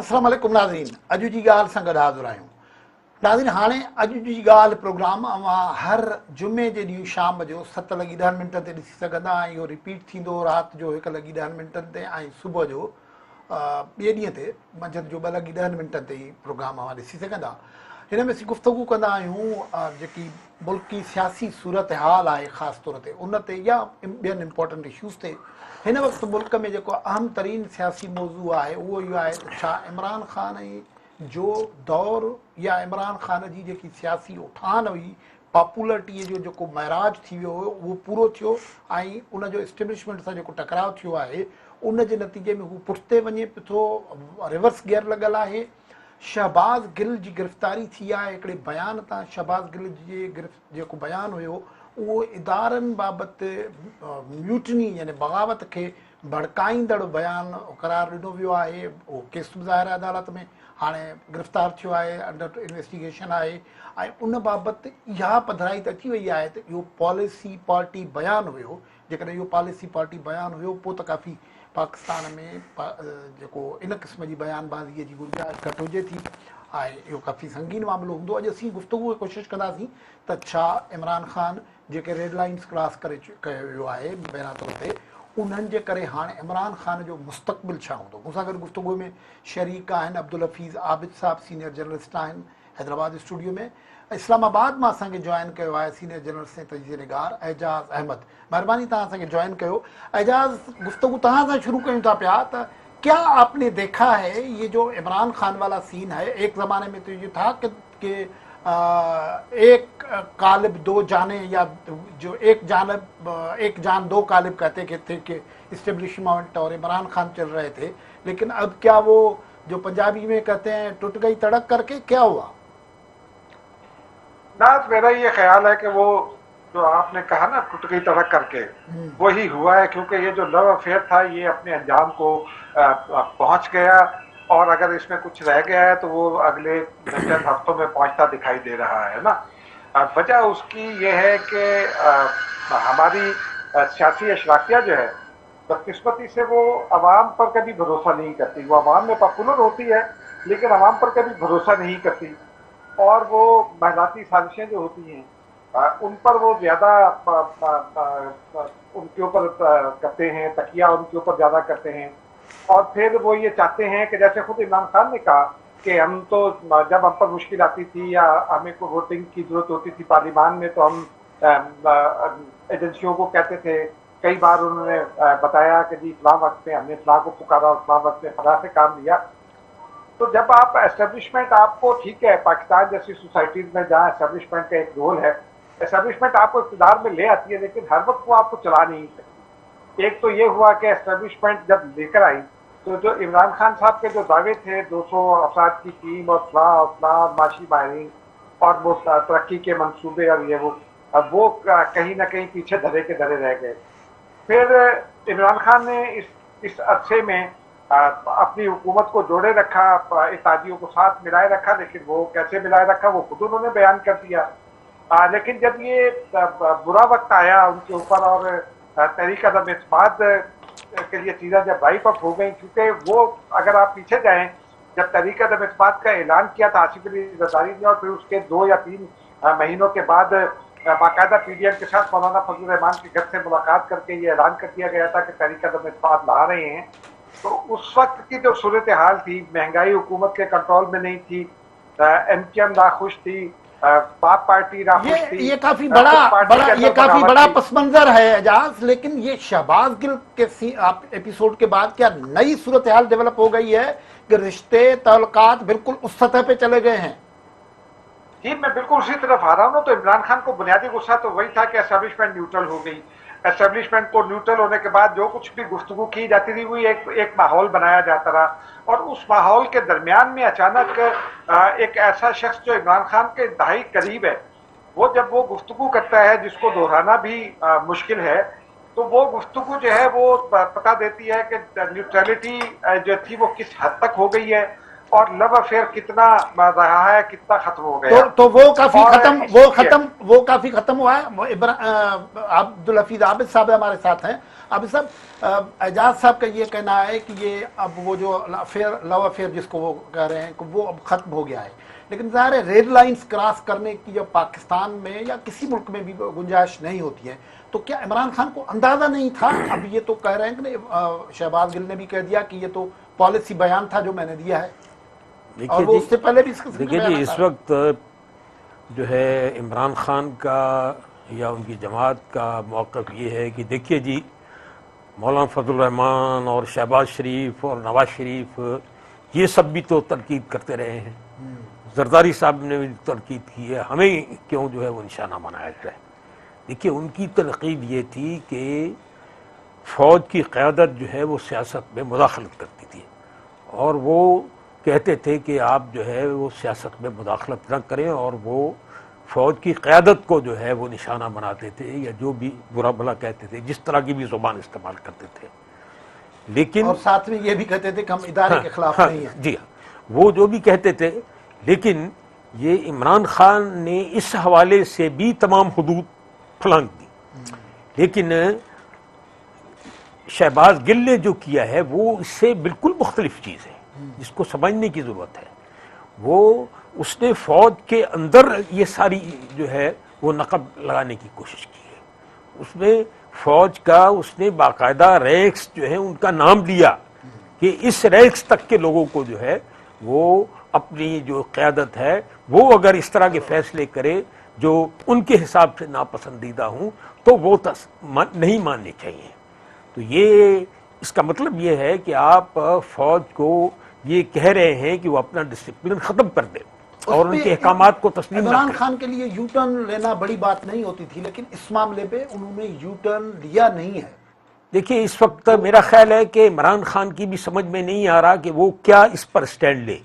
अस्सलाम वालेकुम नाज़रीन, अॼु जी ॻाल्हि सां गॾु हाज़िर आहियूं। नाज़रीन, हाणे अॼु जी ॻाल्हि प्रोग्राम अवां हर जुमे जे ॾींहुं शाम जो 7:10 ते ॾिसी सघंदा। ऐं इहो रिपीट थींदो राति जो 1:10 ते ऐं सुबुह जो ॿिए ॾींहं ते मंझंदि जो 2:10 ते ई प्रोग्राम अवां ॾिसी सघंदा। हिन में असीं गुफ़्तगू कंदा आहियूं जेकी मुल्की सियासी सूरत हाल आहे ख़ासि तौर ते उन ते या ॿियनि इम्पोर्टेंट इशूज़ ते। हिन वक़्तु मुल्क में जेको अहम तरीन सियासी मौज़ू आहे उहो इहो आहे त छा इमरान ख़ान जो दौरु या इमरान ख़ान जी जेकी सियासी उठान हुई, पॉपुलरिटीअ जो जेको महराज थी वियो हुयो उहो पूरो थियो ऐं उनजो इस्टेब्लिशमेंट सां जेको टकराव थियो आहे उन जे नतीजे में हू पुठिते वञे पियो थो, रिवर्स गियर लॻल आहे। शहबाज़ गिल जी गिरफ़्तारी थी आहे हिकिड़े बयान तां। शहबाज़ गिल जे जेको बयानु हुयो उहो इदारनि बाबति म्यूटनी यानी बग़ावत खे भड़काईंदड़ बयानु क़रार ॾिनो वियो आहे। उहो केस ज़ाहिर आहे अदालत में, हाणे गिरफ़्तार थियो आहे, अंडर इन्वेस्टिगेशन आहे। ऐं उन बाबति इहा पधराई त अची वई आहे त इहो पॉलिसी पार्टी बयानु हुयो। जेकॾहिं इहो पॉलिसी पार्टी बयानु हुयो पोइ त काफ़ी पाकिस्तान में जेको इन क़िस्म जी बयानबाज़ीअ जी गुंजाइश घटि हुजे थी ऐं इहो काफ़ी संगीन मामिलो हूंदो। अॼु असीं गुफ़्तगू कोशिशि कंदासीं त छा इमरान ख़ान जेके रेड लाइन्स क्रॉस करे कयो वियो आहे पहिरां तौर ते उन्हनि जे करे हाणे इमरान ख़ान जो मुस्तक़बिल छा हूंदो। मूंसां गॾु गुफ़्तगू में शरीक आहिनि अब्दुल हफ़ीज़ आबिद साहब, सीनियर जर्नलिस्ट आहिनि हैदराबाद स्टूडियो में। इस्लामाबाद मां असांखे जॉइन कयो आहे सीनियर जर्नलिस्ट ऐं तजीज़े निगार एजाज़ अहमद। महिरबानी तव्हां असांखे जॉइन कयो। एजाज़, गुफ़्तगू तव्हां सां शुरू कयूं था पिया त क्या आपने देखा है ये जो इमरान खान वाला सीन है, एक ज़माने में तो ये था कि एक कालिब दो जाने या जो एक जान दो कालिब कहते थे कि इस्टेब्लिशमेंट और इमरान खान चल रहे थे, लेकिन अब क्या वो जो पंजाबी में कहते हैं टूट गई तड़क करके क्या हुआ? नाज, मेरा ये ख्याल है कि वो जो आपने कहा ना टूट गई तड़क करके, वही हुआ है। क्योंकि ये जो लव अफेयर था ये अपने अंजाम को पहुंच गया और अगर इसमें कुछ रह गया है तो वो अगले चंद हफ्तों में पहुंचता दिखाई दे रहा है ना। वजह उसकी ये है कि हमारी सियासी अशराफिया जो है बदकिस्मती से वो अवाम पर कभी भरोसा नहीं करती। वो अवाम में पॉपुलर होती है लेकिन अवाम पर कभी भरोसा नहीं करती और वो महलाती साजिशें जो होती हैं उन पर वो ज़्यादा उनके ऊपर करते हैं, तकिया उनके ऊपर ज़्यादा करते हैं। और फिर वो ये चाहते हैं कि जैसे खुद इमरान खान ने कहा कि हम तो जब हम पर मुश्किल आती थी या हमें को वोटिंग की ज़रूरत होती थी पार्लियामान में तो हम एजेंसियों को कहते थे। कई बार उन्होंने बताया कि जी फलां वक्त पे हमने फलां को पुकारा और फलां वक्त में फलां से काम लिया। तो जब आप एस्टेब्लिशमेंट, आपको ठीक है पाकिस्तान जैसी सोसाइटीज़ में जहाँ एस्टेब्लिशमेंट का एक रोल है, एस्टेब्लिशमेंट आपको इक़्तिदार में ले आती है लेकिन हर वक्त वो आपको चला नहीं सकती। एक तो ये हुआ कि एस्टेब्लिशमेंट जब लेकर आई तो जो इमरान खान साहब के जो दावे थे 200 अफराद की टीम और फलां माशी माहिरीन और वो तरक्की के मंसूबे और ये वो कहीं ना कहीं पीछे धरे के धरे रह गए। फिर इमरान खान ने इस अरसे में अपनी हुकूमत को जोड़े रखा, इत्तेहादियों को साथ मिलाए रखा, लेकिन वो कैसे मिलाए रखा वो खुद उन्होंने बयान कर दिया। लेकिन जब ये बुरा वक्त आया उनके ऊपर और तहरीक अदम इत्तेमाद के लिए चीज़ें जब वाइप अप हो गई, क्योंकि वो अगर आप पीछे जाएं जब तहरीक अदम इत्तेमाद का ऐलान किया था आसिफ अली जरदारी ने और फिर उसके 2 या 3 महीनों के बाद बाकायदा PDM के साथ मौलाना फजल रहमान के घर से मुलाकात करके ये ऐलान कर दिया गया था कि तहरीक अदम इत्तेमाद ला रहे हैं। तो उस वक्त की जो सूरत हाल थी, महंगाई हुकूमत के कंट्रोल में नहीं थी, MKM नाखुश थी, बाप पार्टी नाखुश थी। ये काफी बड़ा पस मंजर है एजाज। लेकिन ये शहबाज गिल के आप एपिसोड के बाद क्या नई सूरत हाल डेवलप हो गई है कि रिश्ते ताल्लुकात बिल्कुल उस सतह पे चले गए हैं? जी, मैं बिल्कुल उसी तरफ आ रहा हूँ। तो इमरान खान को बुनियादी गुस्सा तो वही था कि एस्टेब्लिशमेंट न्यूट्रल हो गई। एस्टेब्लिशमेंट को न्यूट्रल होने के बाद जो कुछ भी गुफ्तगू की जाती थी वो एक माहौल बनाया जाता रहा और उस माहौल के दरमियान में अचानक एक ऐसा शख्स जो इमरान खान के इंतहाई करीब है वो जब वो गुफ्तगू करता है जिसको दोहराना भी मुश्किल है, तो वो गुफ्तगू जो है वो पता देती है कि न्यूट्रलिटी जो थी वो किस हद तक हो गई है اور لو افیئر کتنا رہا ہے، کتنا ختم ہو گیا. تو وہ کافی اور ختم وہ کافی ختم ہوا ہے. عبدالحفیظ عابد صاحب ہمارے ساتھ ہیں. عابد صاحب، اعجاز صاحب کا یہ کہنا ہے کہ یہ اب وہ جو لو افیئر جس کو وہ کہہ رہے ہیں کہ وہ اب ختم ہو گیا ہے، لیکن ظاہر ہے ریڈ لائنز کراس کرنے کی جب پاکستان میں یا کسی ملک میں بھی گنجائش نہیں ہوتی ہے، تو کیا عمران خان کو اندازہ نہیں تھا؟ اب یہ تو کہہ رہے ہیں کہ شہباز گل نے بھی کہہ دیا کہ یہ تو پالیسی بیان تھا جو میں نے دیا ہے، اور وہ اس سے پہلے بھی اس قسم کے دیکھیے جی، بیانات اس وقت جو ہے عمران خان کا یا ان کی جماعت کا موقف یہ ہے کہ دیکھیے جی، مولانا فضل الرحمان اور شہباز شریف اور نواز شریف یہ سب بھی تو تنقید کرتے رہے ہیں، زرداری صاحب نے بھی تنقید کی ہے، ہمیں کیوں جو ہے وہ نشانہ بنایا جائے. دیکھیے ان کی تنقید یہ تھی کہ فوج کی قیادت جو ہے وہ سیاست میں مداخلت کرتی تھی، اور وہ کہتے تھے کہ آپ جو ہے وہ سیاست میں مداخلت نہ کریں، اور وہ فوج کی قیادت کو جو ہے وہ نشانہ بناتے تھے یا جو بھی برا بھلا کہتے تھے، جس طرح کی بھی زبان استعمال کرتے تھے. لیکن اور ساتھ میں یہ بھی کہتے تھے کہ ہم ادارے کے خلاف نہیں ہیں. جی ہاں، وہ جو بھی کہتے تھے، لیکن یہ عمران خان نے اس حوالے سے بھی تمام حدود پھلانگ دی. لیکن شہباز گل نے جو کیا ہے وہ اس سے بالکل مختلف چیز ہے جس کو سمجھنے کی ضرورت ہے. وہ اس نے فوج کے اندر یہ ساری جو ہے وہ نقب لگانے کی کوشش کی ہے. اس میں فوج کا اس نے باقاعدہ رینکس جو ہے ان کا نام دیا کہ اس رینکس تک کے لوگوں کو جو ہے وہ اپنی جو قیادت ہے وہ اگر اس طرح کے فیصلے کرے جو ان کے حساب سے ناپسندیدہ ہوں تو وہ نہیں ماننے چاہیے. تو یہ اس کا مطلب یہ ہے کہ آپ فوج کو یہ کہہ رہے ہیں کہ وہ اپنا ڈسپلن ختم کر دے اور ان کے احکامات کو تسلیم نہ عمران کرے. خان کے لیے یو ٹرن لینا بڑی بات نہیں ہوتی تھی، لیکن اس معاملے پہ انہوں نے یو ٹرن لیا نہیں ہے. دیکھیے اس وقت میرا خیال ہے کہ عمران خان کی بھی سمجھ میں نہیں آ رہا کہ وہ کیا اس پر سٹینڈ لے.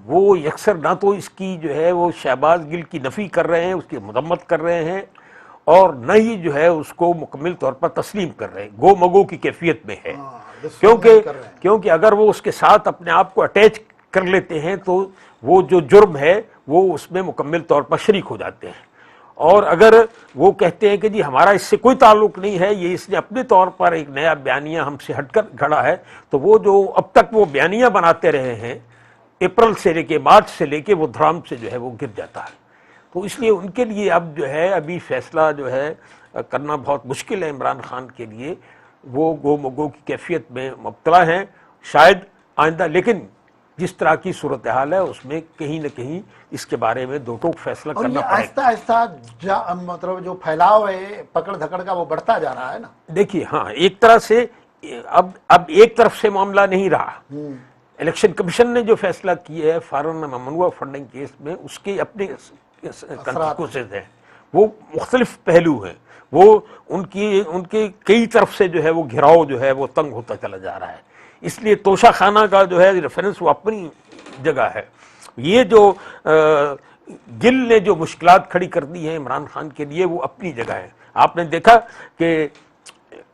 وہ یکسر نہ تو اس کی جو ہے وہ شہباز گل کی نفی کر رہے ہیں، اس کی مذمت کر رہے ہیں، اور نہ ہی جو ہے اس کو مکمل طور پر تسلیم کر رہے ہیں. گو مگو کی کیفیت میں ہے، کیونکہ اگر وہ اس کے ساتھ اپنے آپ کو اٹیچ کر لیتے ہیں تو وہ جو جرم ہے وہ اس میں مکمل طور پر شریک ہو جاتے ہیں. اور اگر وہ کہتے ہیں کہ جی ہمارا اس سے کوئی تعلق نہیں ہے، یہ اس نے اپنے طور پر ایک نیا بیانیہ ہم سے ہٹ کر گھڑا ہے، تو وہ جو اب تک وہ بیانیہ بناتے رہے ہیں اپریل سے لے کے مارچ سے لے کے وہ دھرام سے جو ہے وہ گر جاتا ہے. تو اس لیے ان کے لیے اب جو ہے ابھی فیصلہ جو ہے کرنا بہت مشکل ہے. عمران خان کے لیے وہ گو مگو کی کیفیت میں مبتلا ہیں شاید آئندہ، لیکن جس طرح کی صورتحال ہے اس میں کہیں نہ کہیں اس کے بارے میں دو ٹوک فیصلہ اور کرنا یہ پڑے آہستہ آہستہ مطلب جو پھیلاؤ ہے پکڑ دھکڑ کا وہ بڑھتا جا رہا ہے نا. دیکھیے ہاں، ایک طرح سے اب ایک طرف سے معاملہ نہیں رہا. الیکشن کمیشن نے جو فیصلہ کیا ہے فارن ممنوعہ فنڈنگ کیس میں، اس کے اپنے کنسیکوئنسز ہیں، وہ مختلف پہلو ہیں. وہ ان کے کئی طرف سے جو ہے وہ گھراؤ جو ہے وہ تنگ ہوتا چلا جا رہا ہے. اس لیے توشہ خانہ کا جو ہے ریفرنس وہ اپنی جگہ ہے. یہ جو گل نے جو مشکلات کھڑی کر دی ہیں عمران خان کے لیے وہ اپنی جگہ ہے. آپ نے دیکھا کہ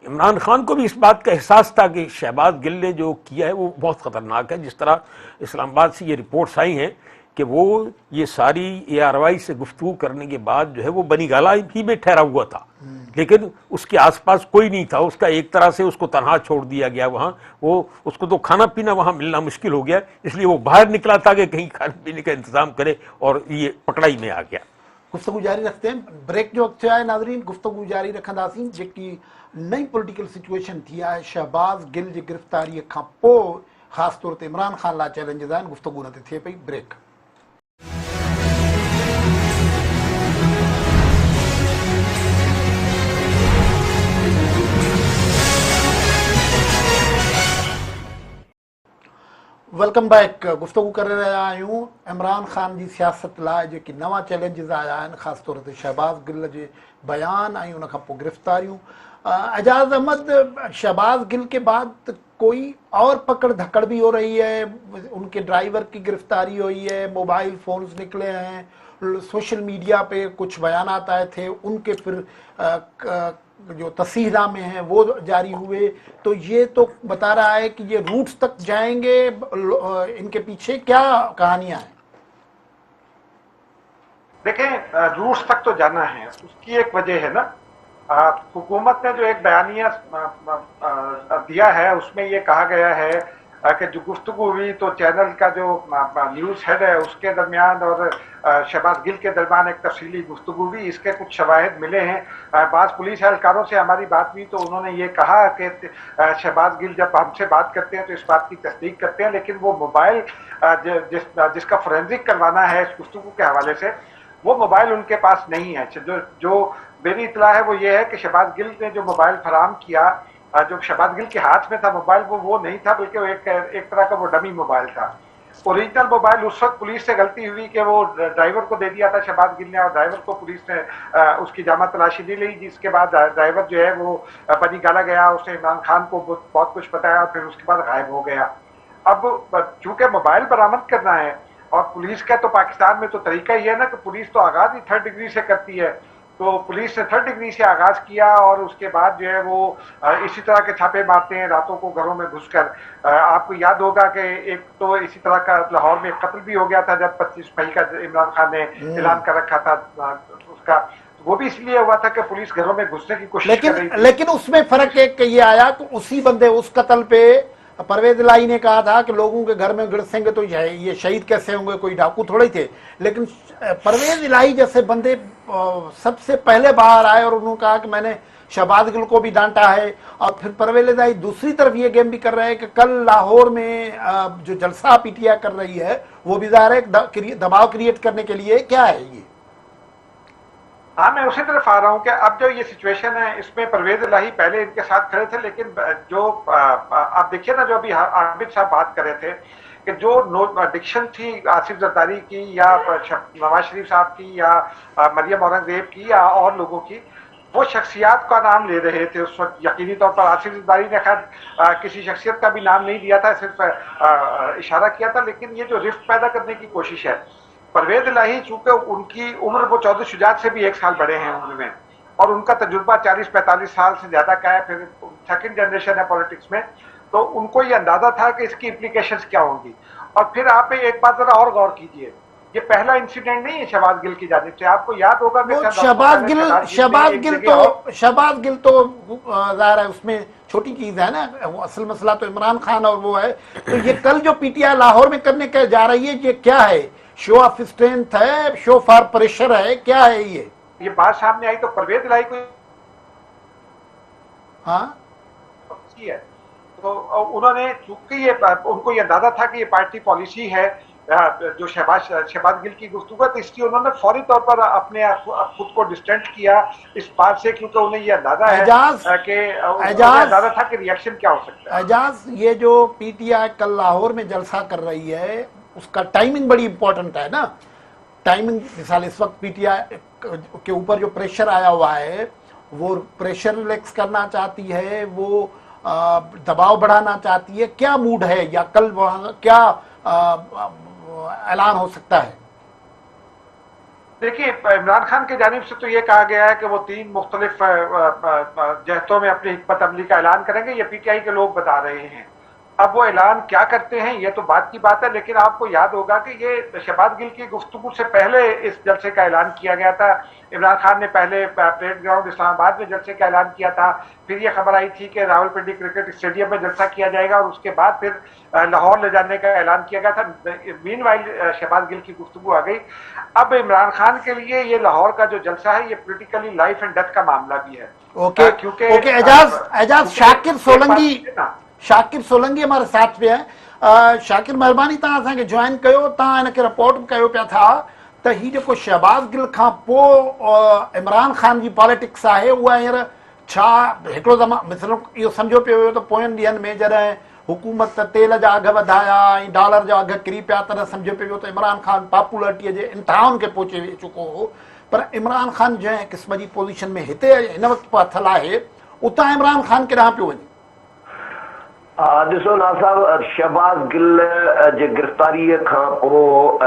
عمران خان کو بھی اس بات کا احساس تھا کہ شہباز گل نے جو کیا ہے وہ بہت خطرناک ہے. جس طرح اسلام آباد سے یہ رپورٹس آئی ہیں کہ وہ یہ ساری اے آر وائی سے گفتگو کرنے کے بعد جو ہے وہ بنی گالا ہی میں ٹھہرا ہوا تھا، لیکن اس کے آس پاس کوئی نہیں تھا. اس کا ایک طرح سے اس کو تنہا چھوڑ دیا گیا وہاں. وہ اس کو تو کھانا پینا وہاں ملنا مشکل ہو گیا، اس لیے وہ باہر نکلا تھا کہ کہیں کھانے پینے کا انتظام کرے، اور یہ پکڑائی میں آ گیا. گفتگو جاری رکھتے ہیں. بریک جو وقت ہے ناظرین، گفتگو جاری رکھنداسین جی نئی پولیٹیکل سچویشن تھی ہے شہباز گل کی گرفتاری کا پو خاص طور تے عمران خان لا چیلنجز ہیں. گفتگو نہ تھے پئی. بریک. Welcome back. گفتگو کر رہا ہوں عمران خان کی سیاست لائے جو نواں چیلنجز آیا ہیں، خاص طور سے شہباز گل کے بیان ان کو گرفتاریوں. اعجاز احمد، شہباز گل کے بعد کوئی اور پکڑ دھکڑ بھی ہو رہی ہے، ان کے ڈرائیور کی گرفتاری ہوئی ہے، موبائل فونز نکلے ہیں، سوشل میڈیا پہ کچھ بیانات آئے تھے ان کے پھر जो तसीहनामे हैं वो जारी हुए, तो ये तो बता रहा है कि ये रूट्स तक जाएंगे, इनके पीछे क्या कहानियां हैं? देखें, रूट्स तक तो जाना है, उसकी एक वजह है ना। हुकूमत ने जो एक बयानिया दिया है उसमें ये कहा गया है कि जो गुफ्तगू हुई तो चैनल का जो न्यूज़ हेड है उसके दरमियान और शहबाज गिल के दरमियान एक तफसीली गुफ्तगू हुई, इसके कुछ शवाहिद मिले हैं। बाज़ पुलिस एहलकारों से हमारी बात हुई तो उन्होंने ये कहा कि शहबाज गिल जब हमसे बात करते हैं तो इस बात की तस्दीक करते हैं, लेकिन वो मोबाइल जिसका फोरेंसिक करवाना है इस गुफ्तगू के हवाले से, वो मोबाइल उनके पास नहीं है। जो मेरी इतला है वो ये है कि शहबाज गिल ने जो मोबाइल फराम किया, जो शहबाज गिल के हाथ में था मोबाइल, वो नहीं था, बल्कि वो एक तरह का वो डमी मोबाइल था। ओरिजिनल मोबाइल उस वक्त पुलिस से गलती हुई कि वो ड्राइवर को दे दिया था शहबाज गिल ने, और ड्राइवर को पुलिस ने उसकी जामा तलाशी नहीं ली, जिसके बाद ड्राइवर जो है वो बनी गाला गया, उसने इमरान खान को बहुत कुछ बताया और फिर उसके बाद गायब हो गया। अब चूंकि मोबाइल बरामद करना है और पुलिस का तो पाकिस्तान में तो तरीका ही है ना कि पुलिस तो आगाज ही 3rd डिग्री से करती है, तो पुलिस ने 3rd डिग्री से आगाज किया और उसके बाद जो है वो इसी तरह के छापे मारते हैं रातों को घरों में घुसकर। आपको याद होगा कि एक तो इसी तरह का लाहौर में कत्ल भी हो गया था जब 25 मई का इमरान खान ने ऐलान कर रखा था उसका, वो भी इसलिए हुआ था कि पुलिस घरों में घुसने की कोशिश कर रही थी। लेकिन उसमें फर्क एक ये आया कि उसी बंदे उस कत्ल पे परवेज इलाही ने कहा था कि लोगों के घर में घुसेंगे तो ये शहीद कैसे होंगे, कोई डाकू थोड़े थे। लेकिन परवेज इलाही जैसे बंदे सबसे पहले बाहर आए और उन्होंने कहा कि मैंने शहबाज गिल को भी डांटा है, और फिर परवेज इलाही दूसरी तरफ ये गेम भी कर रहे हैं कि कल लाहौर में जो जलसा पीटीआई कर रही है वो भी ज़ाहिर है दबाव क्रिएट करने के लिए। क्या है ये? हाँ, मैं उसी तरफ आ रहा हूँ कि अब जो ये सिचुएशन है इसमें परवेज इलाही पहले इनके साथ खड़े थे, लेकिन जो आप देखिए ना, जो अभी आबिद साहब बात कर रहे थे कि जो डिक्शन थी आसिफ जरदारी की या नवाज शरीफ साहब की या मरियम औरंगजेब की या और लोगों की, वो शख्सियात का नाम ले रहे थे उस वक्त। यकीनी तौर पर आसिफ जरदारी ने खैर किसी शख्सियत का भी नाम नहीं लिया था, सिर्फ इशारा किया था, लेकिन ये जो रिफ्ट पैदा करने की कोशिश है। परवेज इलाही चूंकि उनकी उम्र वो चौधरी शुजात से भी 1 साल बड़े हैं उम्र में, और उनका तजुर्बा 40-45 साल से ज्यादा का है, फिर 2nd जनरेशन है पॉलिटिक्स में, तो उनको ये अंदाजा था कि इसकी इम्प्लीकेशंस क्या होंगी। और फिर आप एक बात जरा और गौर कीजिए, ये पहला इंसिडेंट नहीं है शहबाज गिल की जानिब से। आपको याद होगा कि शहबाज गिल तो ज़ाहिर है उसमें छोटी चीज है ना, असल मसला तो इमरान खान और वो है। तो ये कल जो पीटीआई लाहौर में करने के जा रही है, ये क्या है? शो ऑफ स्ट्रेंथ है, शो फॉर प्रेशर है, क्या है ये बात सामने आई तो परवेज इलाही को हाँ है, तो उन्होंने चूंकि ये उनको ये अंदाजा था कि ये पार्टी पॉलिसी है जो शहबाज गिल की गुफ्तगू, तो इसलिए उन्होंने फौरी तौर पर अपने खुद को डिस्टेंट किया इस बात से, क्योंकि उन्हें ये अंदाजा है कि अंदाजा था कि रिएक्शन क्या हो सकता है। एजाज, ये जो पीटीआई कल लाहौर में जलसा कर रही है उसका टाइमिंग बड़ी इंपॉर्टेंट है ना। टाइमिंग मिसाल इस वक्त पीटीआई के ऊपर जो प्रेशर आया हुआ है वो प्रेशर रिलैक्स करना चाहती है, वो दबाव बढ़ाना चाहती है, क्या मूड है, या कल क्या ऐलान हो सकता है? देखिए, इमरान खान की जानिब से तो ये कहा गया है कि वो 3 मुख्तलिफ जहतों में अपनी हिकमत अमली का ऐलान करेंगे, ये पीटीआई के लोग बता रहे हैं। अब वो ऐलान क्या करते हैं ये तो बात की बात है, लेकिन आपको याद होगा कि ये शहबाज गिल की गुफ्तगू से पहले इस जलसे का ऐलान किया गया था। इमरान खान ने पहले परेड ग्राउंड इस्लामाबाद में जलसे का ऐलान किया था, फिर ये खबर आई थी कि रावलपिंडी क्रिकेट स्टेडियम में जलसा किया जाएगा, और उसके बाद फिर लाहौर ले जाने का ऐलान किया गया था। मीनवाइल शहबाज गिल की गुफ्तगू आ गई। अब इमरान खान के लिए ये लाहौर का जो जलसा है ये पोलिटिकली लाइफ एंड डेथ का मामला भी है। क्योंकि एजाज शाकिर सोलंकी हमारे साथ में है। शाकिर, मेहरबानी तव्हां असांखे जॉइन कयो। तव्हां हिनखे रिपोर्ट कयो पिया था त ही जेको शहबाज गिल खां पोइ इमरान खान जी पॉलिटिक्स आहे उहा हींअर छा हिकिड़ो मसइलो इहो सम्झो पियो वियो त पोयनि ॾींहंनि में जॾहिं हुकूमत तेल जा अघ वधाया ऐं डॉलर जा अघ किरी पिया, तॾहिं सम्झो पियो वियो त इमरान खान पॉपुलरिटीअ जे इंतिहाउनि खे पहुची चुको हो। पर इमरान खान जंहिं क़िस्म जी पोज़ीशन में हिते हिन वक़्तु आथल आहे, उतां इमरान खान केॾांहुं पियो वञे? ॾिसो ना साहब, शहबाज़ गिल जे गिरफ़्तारीअ खां पोइ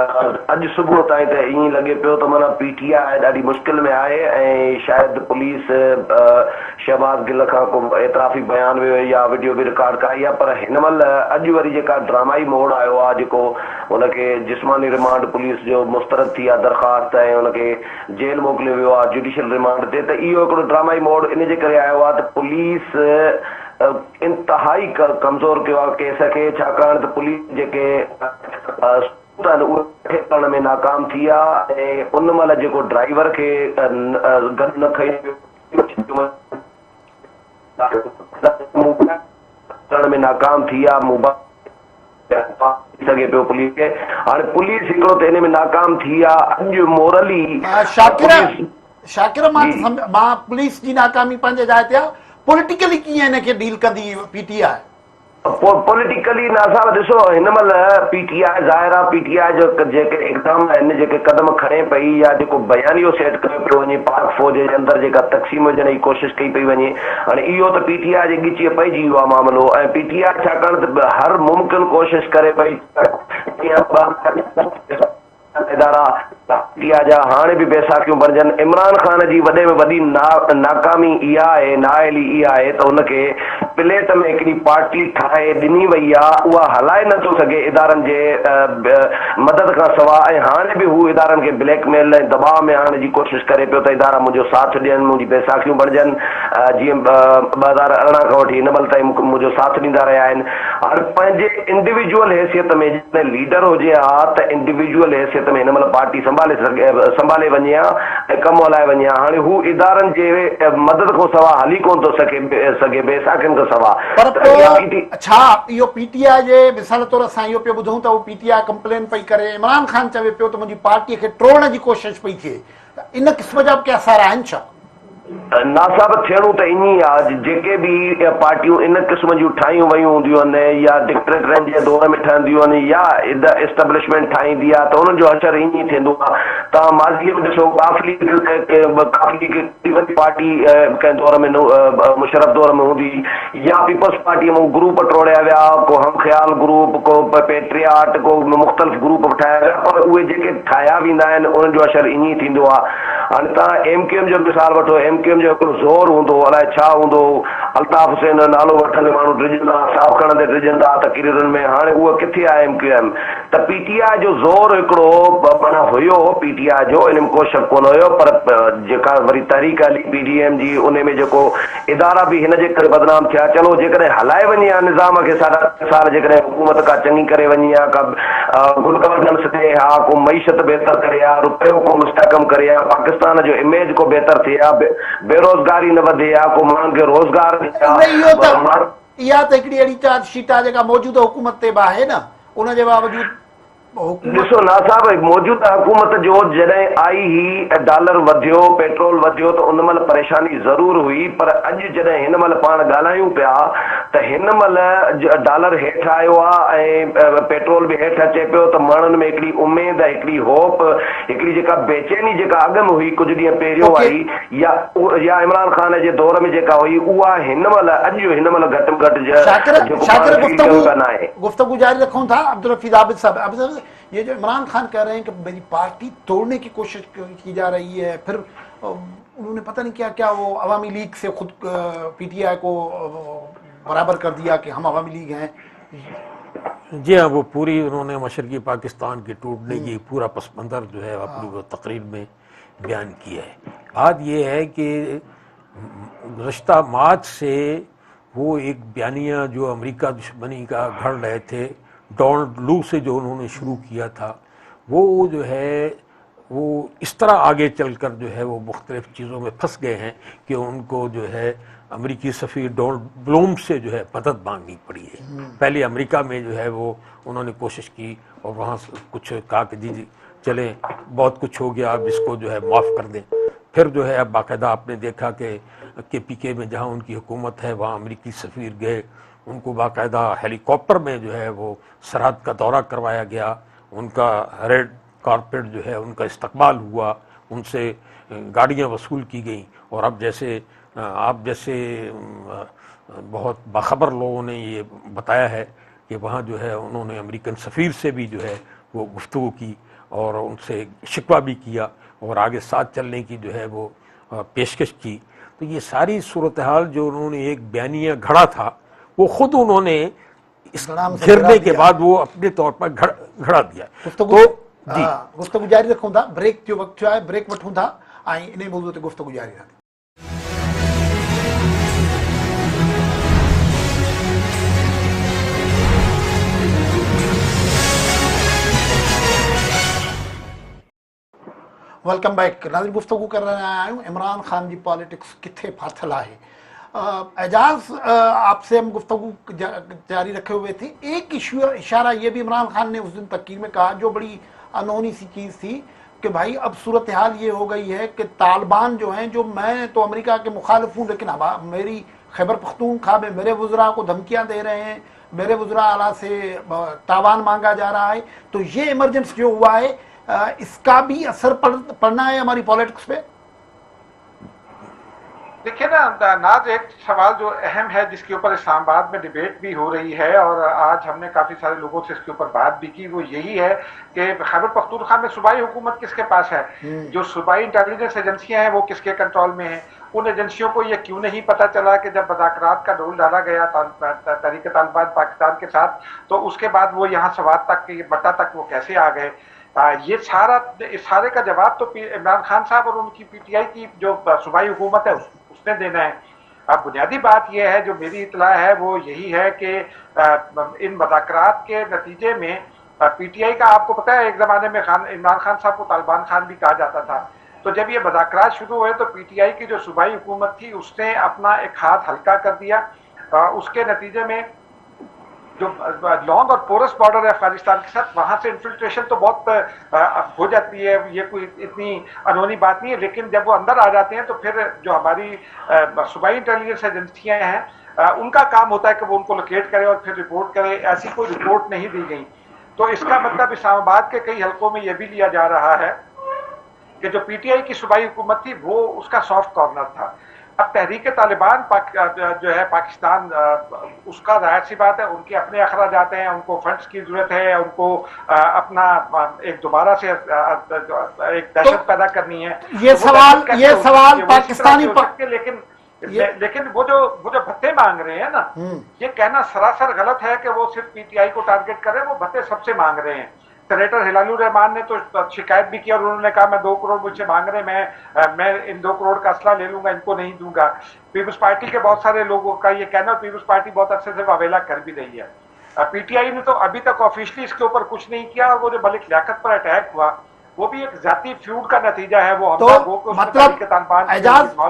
अॼु सुबुह ताईं त ईअं लॻे पियो त माना PTI ॾाढी मुश्किल में आहे ऐं शायदि पुलिस शहबाज़ गिल खां को एतिराफ़ी बयान या वीडियो बि रिकॉर्ड कराई आहे। पर हिन महिल अॼु वरी जेका ड्रामाई मोड़ आयो आहे, जेको हुनखे जिस्मानी रिमांड पुलिस जो मुस्तरद थी आहे दरख़्वास्त ऐं हुनखे जेल मोकिलियो वियो आहे जुडिशियल रिमांड ते, त इहो हिकिड़ो ड्रामाई मोड़ इन जे करे आयो आहे त पुलिस इंतहाई कमज़ोर कयो आहे केस खे, छाकाणि त पुलिस जेके उहे करण में नाकाम थी आहे ऐं उन महिल जेको ड्राइवर खे गॾु न खई करण में नाकाम थी आहे, मोबाइल सघे पियो पुलिस खे। हाणे पुलिस हिकिड़ो त इन में नाकाम थी आहे। अॼु मोरली शाकिर मां पुलिस जी नाकामी पंहिंजे जाइ ते आहे, पॉलिटिकली कीअं हिनखे डील कंदी PTI? पॉलिटिकली ना साहब ॾिसो, हिन महिल PTI ज़ाहिर आहे PTI जो जेके इक़दाम आहिनि, जेके कदम खणे पई या जेको बयानियो सेट कयो पियो वञे पाक फ़ौज जे अंदरि जेका तक़सीम विझण जी कोशिशि कई पई वञे, हाणे इहो त PTI जे ॻिचीअ पइजी वियो आहे मामिलो। ऐं PTI छाकाणि त हर मुमकिन कोशिशि करे पई इदारा PTI जा हाणे बि बैसाखियूं बणजनि। इमरान ख़ान जी वॾे में वॾी नाकामी इहा आहे, नाअहली इहा आहे त हुनखे प्लेट में हिकिड़ी पार्टी ठाहे ॾिनी वई आहे, उहा हलाए नथो सघे इदारनि जे मदद खां सवाइ। ऐं हाणे बि हू इदारनि खे ब्लैकमेल ऐं दबाव में आणण जी कोशिशि करे पियो त इदारा मुंहिंजो साथ ॾियनि, मुंहिंजी बैसाखियूं बणजनि। जीअं 2018 खां वठी हिन महिल ताईं मुंहिंजो साथ ॾींदा रहिया आहिनि। हाणे पंहिंजे इंडिविजुअल हैसियत में जॾहिं लीडर हुजे हा त इंडिविजुअल हैसियत में हिन महिल पार्टी संभाले वञे हा ऐं कमु हलाए वञे हा। हाणे हू इदारनि जे मदद खां सवाइ हली कोन थो सघे बैसाखियुनि खां सवाइ। पर छा इहो PTI जे मिसाल तौर असां इहो पियो ॿुधूं त उहो PTI कंप्लेन पई करे, इमरान ख़ान चवे पियो त मुंहिंजी पार्टीअ खे टोड़ण जी कोशिशि पई थिए, त इन क़िस्म जा के असर आहिनि छा? ना साहब थियणो त ईअं आहे, जेके बि पार्टियूं इन क़िस्म जूं ठाहियूं वयूं हूंदियूं आहिनि या डिक्टेटरनि जे दौर में ठहंदियूं आहिनि या एस्टेब्लिशमेंट ठाहींदी आहे त उन्हनि जो असर ईअं ई थींदो आहे। तव्हां माज़ीअ में ॾिसो काफ़ी पार्टी कंहिं दौर में मुशरफ दौर में हूंदी या पीपल्स पार्टीअ में ग्रुप टोड़िया विया, को हम ख़्याल ग्रुप, को पेट्रियाट, को मुख़्तलिफ़ ग्रुप ठाहिया विया, पर उहे जेके ठाहिया वेंदा आहिनि उन्हनि जो असर ईअं ई थींदो आहे। हाणे तव्हां MQM जो मिसाल वठो, MQM जो हिकिड़ो ज़ोर हूंदो, अलाए छा हूंदो, अल्ताफ़ हुसैन नालो वठंदे माण्हू ड्रिजंदा, साफ़ खणंदे ड्रिजंदा तक़रीरनि में। हाणे उहो किथे आहे MQM? त PTI जो ज़ोर हिकिड़ो माना हुयो PTI जो, इन में को शक कोन हुयो, पर जेका वरी तहरीक हली PDM जी, उन में जेको इदारा बि हिन जे करे बदनाम थिया। चलो जेकॾहिं हलाए वञे हा निज़ाम खे साढा साल, जेकॾहिं हुकूमत का चङी करे वञे हा, का गुड गवर्नेंस ॾे हा, को मईशत बहितर करे हा, रुपयो को मुस्तहकम करे हा, पाकिस्तान जो इमेज को बहितर थिए हा, बेरोज़गारी न वधे हा, को माण्हुनि खे रोज़गार इहा त हिकिड़ी अहिड़ी चार्जशीट आहे जेका मौजूदा हुकूमत ते बि आहे न, उन जे बावजूद ॾिसो ना साहब, मौजूदा हुकूमत जो जॾहिं आई ही डॉलर वधियो, पेट्रोल वधियो त उन महिल परेशानी ज़रूर हुई। पर अॼु जॾहिं हिन महिल पाण ॻाल्हायूं पिया त हिन महिल डॉलर हेठि आयो आहे ऐं पेट्रोल बि हेठि अचे पियो, त माण्हुनि में हिकिड़ी उमेद, हिकिड़ी होप, हिकिड़ी जेका बेचैनी जेका अॻ में हुई कुझु ॾींहं पहिरियों वारी या इमरान ख़ान जे दौर में जेका हुई, उहा हिन महिल अॼु हिन महिल घटि में घटि गुफ्तगू जारी रखूं था। अब्दुल हफीज़ आबिद साहब, ये जो इमरान खान कह रहे हैं कि मेरी पार्टी तोड़ने की कोशिश की जा रही है, फिर उन्होंने पता नहीं क्या क्या वो अवामी लीग से खुद PTI को बराबर कर दिया कि हम अवामी लीग हैं। जी हाँ, वो पूरी उन्होंने मशरकी पाकिस्तान के टूटने की पूरा पस मंज़र जो है अपनी वो तकरीर में बयान किया है। बात ये है कि गुज़श्ता मार्च से वो एक बयानिया जो अमेरिका दुश्मनी का घड़ रहे थे, डोनाल्ड लू से जो उन्होंने शुरू किया था, वो जो है वो इस तरह आगे चलकर जो है वो मुख्तलिफ़ चीज़ों में फंस गए हैं कि उनको जो है अमेरिकी सफ़ीर डोनाल्ड ब्लूम से जो है मदद मांगनी पड़ी है। पहले अमेरिका में जो है वो उन्होंने कोशिश की और वहाँ कुछ कहा कि जी चलें, बहुत कुछ हो गया, अब इसको जो है माफ़ कर दें। फिर जो है अब बाकायदा आपने देखा कि KPK में जहाँ उनकी हुकूमत है वहाँ अमेरिकी सफ़ीर गए, उनको बाकायदा हेलीकॉप्टर में जो है वो सरहद का दौरा करवाया गया, उनका रेड कारपेट जो है उनका इस्तकबाल हुआ, उनसे गाड़ियाँ वसूल की गई। और अब जैसे आप जैसे بہت باخبر لوگوں نے یہ بتایا ہے کہ وہاں جو ہے انہوں نے امریکن سفیر سے بھی جو ہے وہ گفتگو کی اور ان سے شکوہ بھی کیا اور آگے ساتھ چلنے کی جو ہے وہ پیشکش کی. تو یہ ساری صورتحال جو انہوں نے ایک بیانیہ گھڑا تھا وہ خود انہوں نے اس گھرنے کے بعد وہ اپنے طور پر گھڑا دیا. گفتگو جاری رکھوں تھا, بریک جو وقت جو ہے بریک وٹھوں تھا ऐं इन मौज़ूअ ते गुफ़्तगू जारी रहंदी. Welcome back. नाज़रीन, गुफ़्तगू कर रहे आहियूं इमरान ख़ान जी पॉलिटिक्स किथे फाथल आहे. एजाज आपसे हम गुफ्तगू जारी रखे हुए थे. एक इशारा ये भी इमरान खान ने उस दिन तकीर में कहा जो बड़ी अनहोनी सी चीज़ थी कि भाई अब सूरत हाल ये हो गई है कि तालिबान जो हैं, जो मैं तो अमेरिका के मुखालिफ हूँ लेकिन अब मेरी खैबर पख्तूनख्वा में मेरे वज़रा को धमकियाँ दे रहे हैं, मेरे वज़रा आला से तावान मांगा जा रहा है. तो ये इमरजेंस जो हुआ है इसका भी असर पड़ना है हमारी पॉलिटिक्स पे. देखिए ना नाज, एक सवाल जो अहम है जिसके ऊपर इस्लामाबाद में डिबेट भी हो रही है और आज हमने काफी सारे लोगों से इसके ऊपर बात भी की, वो यही है कि खैबर पख्तूनख्वा में सूबाई हुकूमत किसके पास है, जो सूबाई इंटेलिजेंस एजेंसियां हैं वो किसके कंट्रोल में हैं. उन एजेंसियों को ये क्यों नहीं पता चला कि जब मुज़ाकरात का डोल डाला गया तहरीक तालिबान पाकिस्तान के साथ तो उसके बाद वो यहाँ सवात तक, बट्टा तक वो कैसे आ गए. ये सारे का जवाब तो इमरान खान साहब और उनकी पीटीआई की जो सूबाई हुकूमत है उसने देना है. अब बुनियादी बात यह है, जो मेरी इतला है वो यही है कि इन मुज़ाकरात के नतीजे में पीटीआई का, आपको पता है एक ज़माने में इमरान खान साहब को तालिबान खान भी कहा जाता था. तो जब ये मुज़ाकरात शुरू हुए तो पीटीआई की जो सूबाई हुकूमत थी उसने अपना एक हाथ हल्का कर दिया. उसके नतीजे में जो लॉन्ग और पोरस बॉर्डर है अफगानिस्तान के साथ, वहां से इन्फिल्ट्रेशन तो बहुत हो जाती है, ये कोई इतनी अनहोनी बात नहीं है. लेकिन जब वो अंदर आ जाते हैं तो फिर जो हमारी सूबाई इंटेलिजेंस एजेंसियां हैं उनका काम होता है कि वो उनको लोकेट करे और फिर रिपोर्ट करे. ऐसी कोई रिपोर्ट नहीं दी गई. तो इसका मतलब इस्लामाबाद के कई हलकों में यह भी लिया जा रहा है कि जो पीटीआई की सूबाई हुकूमत थी वो उसका सॉफ्ट कॉर्नर था. अब तहरीक तालिबान जो है पाकिस्तान, उसका जाहिर सी बात है उनके अपने अखराजात हैं, उनको फंड्स की जरूरत है, उनको अपना एक दोबारा से एक दहशत पैदा करनी है. ये सवाल पाकिस्तानी लेकिन वो जो भत्ते मांग रहे हैं ना, ये कहना सरासर गलत है कि वो सिर्फ पीटीआई को टारगेट कर रहे हैं. वो भत्ते सबसे मांग रहे हैं. सेनेटर हिलालुर रहमान ने तो शिकायत भी किया और उन्होंने कहा मैं 2 करोड़ मुझसे मांग रहे, मैं इन 2 करोड़ का असला ले लूंगा, इनको नहीं दूंगा. पीपुल्स पार्टी के बहुत सारे लोगों का ये कहना, और पीपुल्स पार्टी बहुत अरसे से वावेला कर भी रही है. पीटीआई ने तो अभी तक ऑफिशियली इसके ऊपर कुछ नहीं किया. और वो जो मलिक लियाकत पर अटैक हुआ वो भी एक जाती फ्यूड का नतीजा है. वो तो मतलब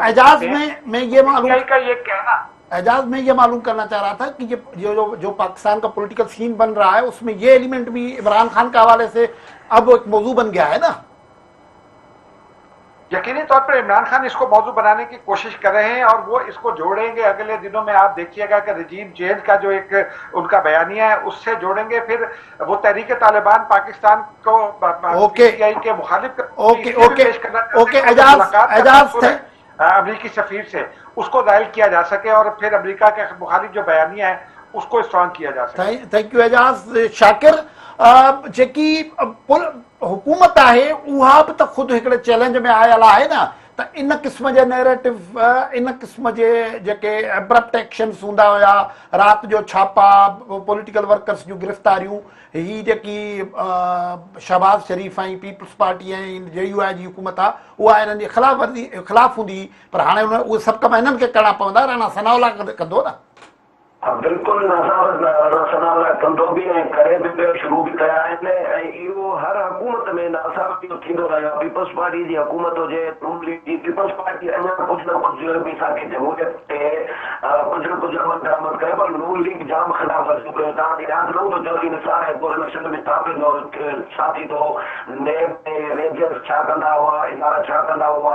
एजाज में ये मालूम का ये कहना, एजाज में ये मालूम करना चाह रहा था कि ये जो पाकिस्तान का पॉलिटिकल सीन बन रहा है उसमें ये एलिमेंट भी इमरान खान के हवाले से अब एक मौजू बन गया है ना. यकीनी तौर पर इमरान खान इसको मौजू बनाने की कोशिश कर रहे हैं और वो इसको जोड़ेंगे अगले दिनों में. आप देखिएगा कि रजीम चेंज का जो एक उनका बयानिया है उससे जोड़ेंगे. फिर वो तहरीक तालिबान पाकिस्तान को पीटीआई के मुखालिफ एजाज अमरीकी सफीर से उसको दायर किया जा सके और फिर अमेरिका के मुखालिफ जो बयानिया है उसको स्ट्रॉन्ग किया जा सके. Thank you Ejaz. शाकिर, जेकी हुकूमत आहे उहा बि त ख़ुदि हिकिड़े चैलेंज में आयल आहे न. त इन क़िस्म जे नैरेटिव, इन क़िस्म जे जेके एब्रप्ट एक्शन्स हूंदा हुया, राति जो छापा, पॉलिटिकल वर्कर्स जूं गिरफ़्तारियूं, ही जेकी शहबाज शरीफ़ ऐं पीपल्स पार्टी ऐं JUI जी हुकूमत आहे उहा हिननि जे ख़िलाफ़ हूंदी. पर हाणे उहे सभु कम हिननि खे करणा पवंदा. राणा सनाउल्लाह कंदो न. बिल्कुल सनाउल्लाह कंदो बि ऐं करे बि पियो, शुरू बि कया आहिनि. ऐं इहो हर हुकूमत में असां थींदो रहियो. पीपल्स पार्टी जी हुकूमत हुजे, नून लीग जी, पीपल्स पार्टी अञा कुझु न कुझु बि असांखे जमहूरियत ते कुझु न कुझु अमल दरामद करे, पर नून लीग जाम ख़िलाफ़ वर्ज़ी कयो. तव्हांखे यादि न हूंदो जल्दी निसार है कोलिशन में स्थापित और साथी तो नेब में छा कंदा हुआ, इदारा छा कंदा हुआ,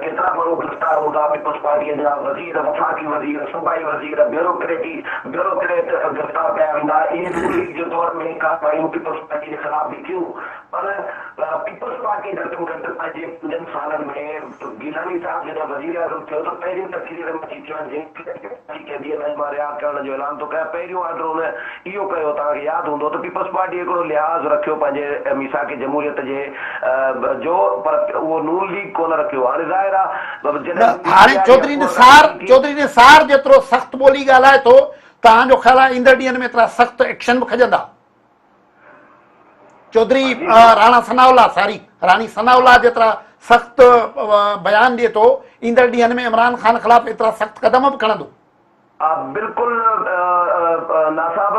केतिरा माण्हू गिरफ़्तार हूंदा पीपल्स पार्टीअ जा वज़ीर, वफ़ाक़ी वज़ीर, सूबाई वज़ीर, ब्यूरोक्रेट गिरफ़्तार कया वेंदा। इहे नून लीग जे दौर में कार्रवायूं पीपल्स पार्टी जे ख़िलाफ़ बि थियूं, पर पीपल्स पार्टी घटि में घटि पंहिंजे 5 सालनि में गीलानी साहिब जॾहिं वज़ीर आज़म थियो त पहिरीं तक़रीर में अची चवनि कैदीअ में मां रिहा करण जो ऐलान थो कयां। पहिरियों ऑर्डर हुन इहो कयो, तव्हांखे यादि हूंदो त पीपल्स पार्टी हिकिड़ो लिहाज़ रखियो पंहिंजे मीसाक जमहूरियत जे जो, पर उहो नून लीग कोन रखियो। हाणे ज़ाहिर आहे हाणे चौधरी निसार जेतिरो सख़्तु ॿोली ॻाल्हाए थो, तव्हांजो ख़्यालु आहे ईंदड़ ॾींहंनि में एतिरा सख़्तु एक्शन बि खजंदा? चौधरी राणी सनाउल्लाह जेतिरा सख़्तु बयान ॾिए थो, ईंदड़ ॾींहंनि में इमरान ख़ान ख़िलाफ़ एतिरा सख़्तु क़दम बि खणंदो? बिल्कुलु नासाब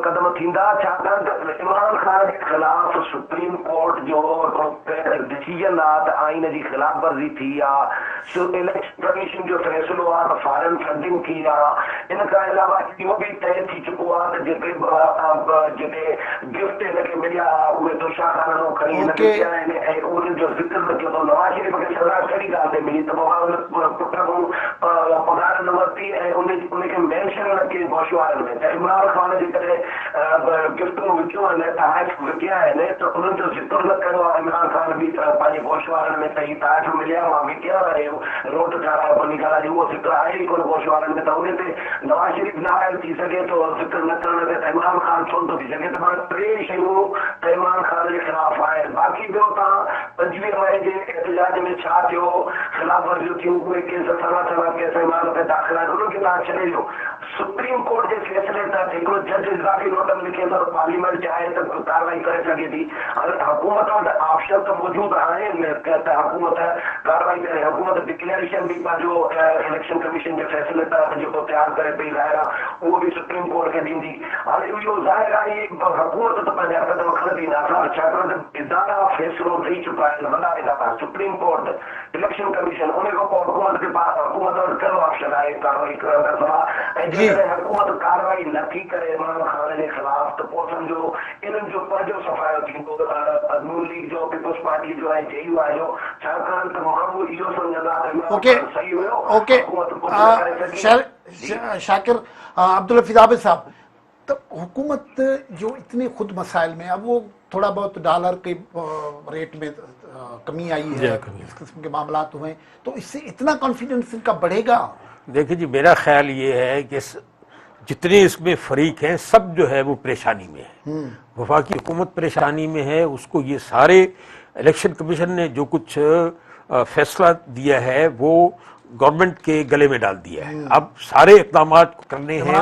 क़दम थींदा, छाकाणि त इमरान ख़ान जे ख़िलाफ़ सुप्रीम कोर्ट जो डिसीजन आहे त आइन जी ख़िलाफ़ वर्ज़ी थी आहे, इलेक्शन कमीशन जो फ़ैसिलो आहे त फॉरेन फंडिंग थी आहे। इन खां अलावा इहो बि तइ थी चुको आहे त जेके गिफ्ट हिनखे मिलिया उहे दोषा ख़ाननो खणी हिनखे ॾिया आहिनि ऐं उन्हनि जो ज़िक्र न कयो अथऊं। नवाज़ शरीफ़ खे सज़ा कहिड़ी ॻाल्हि ते मिली त पुट खां पघार न वरिती ऐं उनखे मेंशन न कई गोशवारनि में, त इमरान ख़ान जे करे गिफ्टूं विकियूं आहिनि, तहफ़ विकिया आहिनि, त उन्हनि जो ज़िक्र न कयो आहे इमरान ख़ान बि पंहिंजे गोशवारनि में, त हीअ तहफ़ मिलिया मां विकिया ऐं रोड ठाराया बनी ॻाल्हि जी, उहो ज़िक्र आहे ई कोन गोशवारनि में, त उन ते नवाज़ शरीफ़ नाराज़ थी सघे थो ज़िक्र न करण ते, त इमरान ख़ान छो नथो थी सघे? त मां 3 शयूं त इमरान ख़ान जे ख़िलाफ़ आहिनि। बाक़ी ॿियो तव्हां 25 मई जे एहतजाज में छा थियो, ख़िलाफ़ वर्जियूं थियूं, उहे केस सना केस इमरान ते दाख़िल आहिनि, उन्हनि खे तव्हां छॾे ॾियो। सुप्रीम कोर्ट जे फ़ैसिले तहत हिकिड़ो जज इज़ाफ़ी नोट में लिखे थो, पार्लियामेंट चाहे त कार्रवाई करे सघे थी। हाणे हुकूमत वटि ऑप्शन त मौजूदु आहिनि त हुकूमत कार्रवाई करे, हुकूमत डिक्लेरेशन बि पंहिंजो इलेक्शन कमीशन जे फ़ैसिले तहत जेको तयारु करे पई ज़ाहिर आहे उहो बि सुप्रीम कोर्ट खे ॾींदी। हाणे इहो ज़ाहिर आहे हुकूमत त पंहिंजा क़दम खणंदी नासाब, छाकाणि त इदारा फ़ैसिलो ॾेई चुका आहिनि, वॾा इदारा सुप्रीम कोर्ट, इलेक्शन कमीशन, उन खां पोइ हुकूमत वटि कहिड़ो ऑप्शन आहे कार्रवाई करण खां सवाइ? ऐं जेकॾहिं हुकूमत कार्रवाई नथी करे इमरान ख़ान जे ख़िलाफ़ त पोइ सम्झो इन्हनि जो पंहिंजो सफ़ायो थींदो, नून लीग जो, पीपल्स पार्टी जो ऐं JUI जो, छाकाणि त माण्हू इहो सम्झंदा त इमरान ख़ान सही हुयो, हुकूमत कुझु न करे सघी। शाकिर अब्दुल हफीज़ आबिद साहब, तो हुकूमत जो इतने खुद मसाइल में अब वो थोड़ा बहुत डॉलर के रेट में कमी आई है, इस किस्म के मामला हुए, तो इससे इतना कॉन्फिडेंस इनका बढ़ेगा? देखिए जी, मेरा ख्याल ये है कि जितने इसमें फरीक हैं सब जो है वो परेशानी में है। वफाकी हुकूमत परेशानी में है, उसको ये सारे इलेक्शन कमीशन ने जो कुछ फैसला दिया है वो गवर्नमेंट के गले में डाल दिया है। अब सारे इक़दाम करने हैं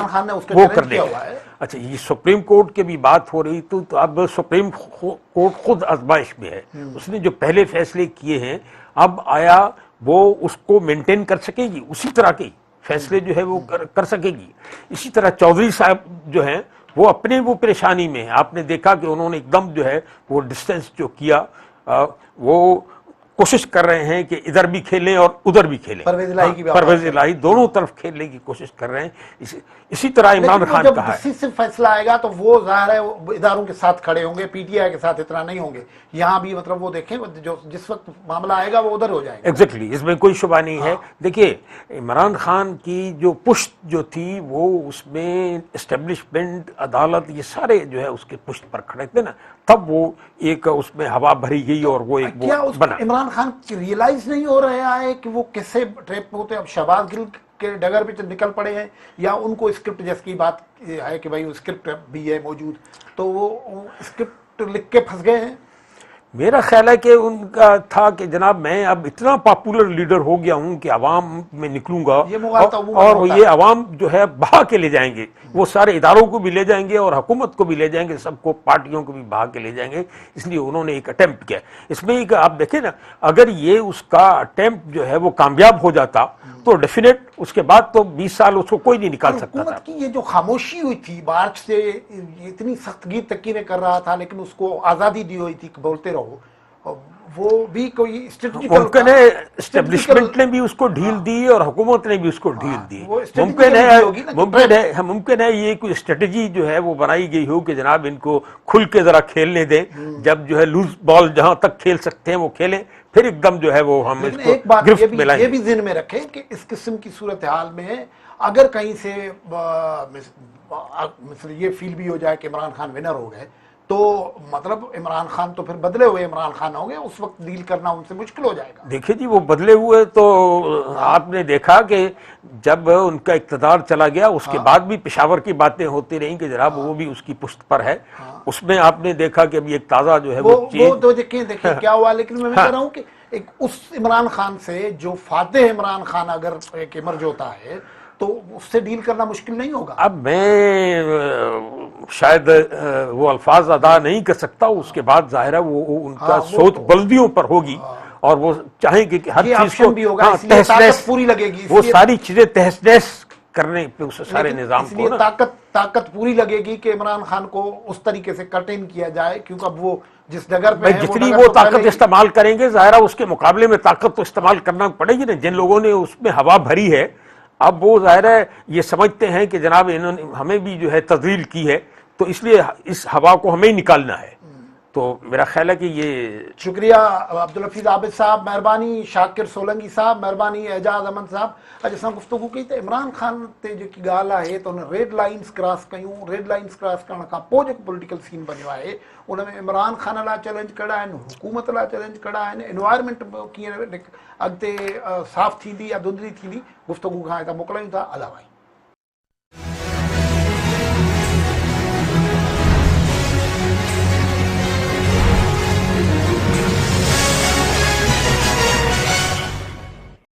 वो करने हैं। अच्छा, ये सुप्रीम कोर्ट की भी बात हो रही, तो अब सुप्रीम कोर्ट खुद आजमाइश में है। उसने जो पहले फैसले किए हैं अब आया वो उसको मेंटेन कर सकेगी, उसी तरह के फैसले जो है वो कर सकेगी। इसी तरह चौधरी साहब जो हैं वो अपने वो परेशानी में है। आपने देखा कि उन्होंने एकदम जो है वो डिस्टेंस जो किया, वो कोशिश कर रहे हैं कि इधर भी खेलें और उधर भी खेलें। परवेज इलाही दोनों तरफ खेलने की कोशिश कर रहे हैं। इसी तरह इमरान खान का है। जब से फैसला आएगा तो वो जाहिर है वो इदारों के साथ खड़े होंगे, PTI के साथ इतना नहीं होंगे। यहाँ भी मतलब वो देखें जो जिस वक्त मामला आएगा वो उधर हो जाएगा। एग्जैक्टली, इसमें कोई शुबा नहीं है। देखिए, इमरान खान की जो पुश्त जो थी वो उसमें एस्टेब्लिशमेंट, अदालत, ये सारे जो है उसके पुश्त पर खड़े थे ना, तब वो एक उसमें हवा भरी गई और वो एक वो बना। इमरान खान रियलाइज नहीं हो रहा है कि वो किससे ट्रैप होते? अब शहबाज गिल के डगर पे निकल पड़े हैं, या उनको स्क्रिप्ट जैसी बात है कि भाई वो स्क्रिप्ट भी है मौजूद, तो वो स्क्रिप्ट लिख के फंस गए हैं? मेरा ख्याल है कि उनका था कि जनाब मैं अब इतना पॉपुलर लीडर हो गया हूं कि अवाम में निकलूंगा और ये अवाम जो है बहा के ले जाएंगे, वो सारे इदारों को भी ले जाएंगे और हुकूमत को भी ले जाएंगे, सबको पार्टियों को भी बहा के ले जाएंगे। इसलिए उन्होंने एक अटेम्प्ट किया। इसमें एक आप देखें ना, अगर ये उसका अटेम्प्ट जो है वो कामयाब हो जाता तो डेफिनेट उसके बाद तो 20 साल उसको कोई नहीं निकाल सकता था। की ये जो खामोशी हुई थी मार्च से, इतनी सख्तगी तकीरें कर रहा था लेकिन उसको आज़ादी दी हुई थी, बोलते रहो, वो भी कोई मुमकिन है एस्टेब्लिशमेंट ने भी उसको ढील दी और हुकूमत ने भी उसको ढील दी। वो strategical होगी ना, मुमकिन है ये कोई स्ट्रेटजी जो है वो बनाई गई हो कि जनाब इनको खुल के जरा खेलने दें, जब जो है लूज बॉल जहां तक खेल सकते हैं वो खेलें, फिर एकदम जो है वो हम लेकिन एक बात ये भी ज़हन में रखें कि इस किस्म की सूरत हाल में अगर कहीं से ये फील भी हो जाए कि इमरान खान विनर हो गए, तो मतलब इमरान खान तो फिर बदले हुए इमरान खान हो गए, उस वक्त डील करना उनसे मुश्किल हो जाएगा। देखिए जी, वो बदले हुए तो आपने देखा कि जब उनका इक़्तिदार चला गया उसके बाद भी पेशावर की बातें होती रही कि जनाब वो भी उसकी पुश्त पर है। उसमें आपने देखा कि अभी एक ताज़ा जो है वो तो देखिए क्या हुआ। लेकिन मैं कह रहा हूँ कि एक उस इमरान खान से जो फातेह इमरान खान अगर एक इमर्ज होता है तो उससे डील करना मुश्किल नहीं होगा। अब मैं शायद वो अल्फाज अदा नहीं कर सकता, उसके बाद जाहिर है वो उनका सोच बुलंदियों पर होगी और वो चाहेंगे कि हर चीज को भी होगा, इसलिए ताकत पूरी लगेगी, वो सारी चीजें तहस नहस करने पे उस सारे निजाम को ना ताकत पूरी लगेगी कि इमरान खान को उस तरीके से कट इन किया जाए, क्योंकि अब वो जिस डगर पे है जितनी वो ताकत इस्तेमाल करेंगे जाहिर है उसके मुकाबले में ताकत तो इस्तेमाल करना पड़ेगी ना। जिन लोगों ने उसमें हवा भरी है अब वो जाहिर है ये समझते हैं कि जनाब इन्होंने हमें भी जो है तज़लील की है, तो इसलिए इस हवा को हमें ही निकालना है। तो मेरा ख्याल है कि ये शुक्रिया अब्दुल हफीज़ आबिद साहब, मेहरबानी शाकिर सोलंकी साहब, मेहरबानी एजाज अहमद साहब। अॼु असां गुफ़्तगू कई त इमरान खान ते जेकी ॻाल्हि आहे त उन रेड लाइन्स क्रॉस कयूं। रेड लाइन्स क्रॉस करण खां पोइ जेको पॉलिटिकल सीन बनियो आहे उन में इमरान खान लाइ चैलेंज कहिड़ा आहिनि, हुकूमत लाइ चैलेंज कहिड़ा आहिनि, एनवायरमेंट कीअं अॻिते साफ़ थींदी या धुंधली थींदी। गुफ़्तगू खां हितां मोकिलियूं था। अलावाई।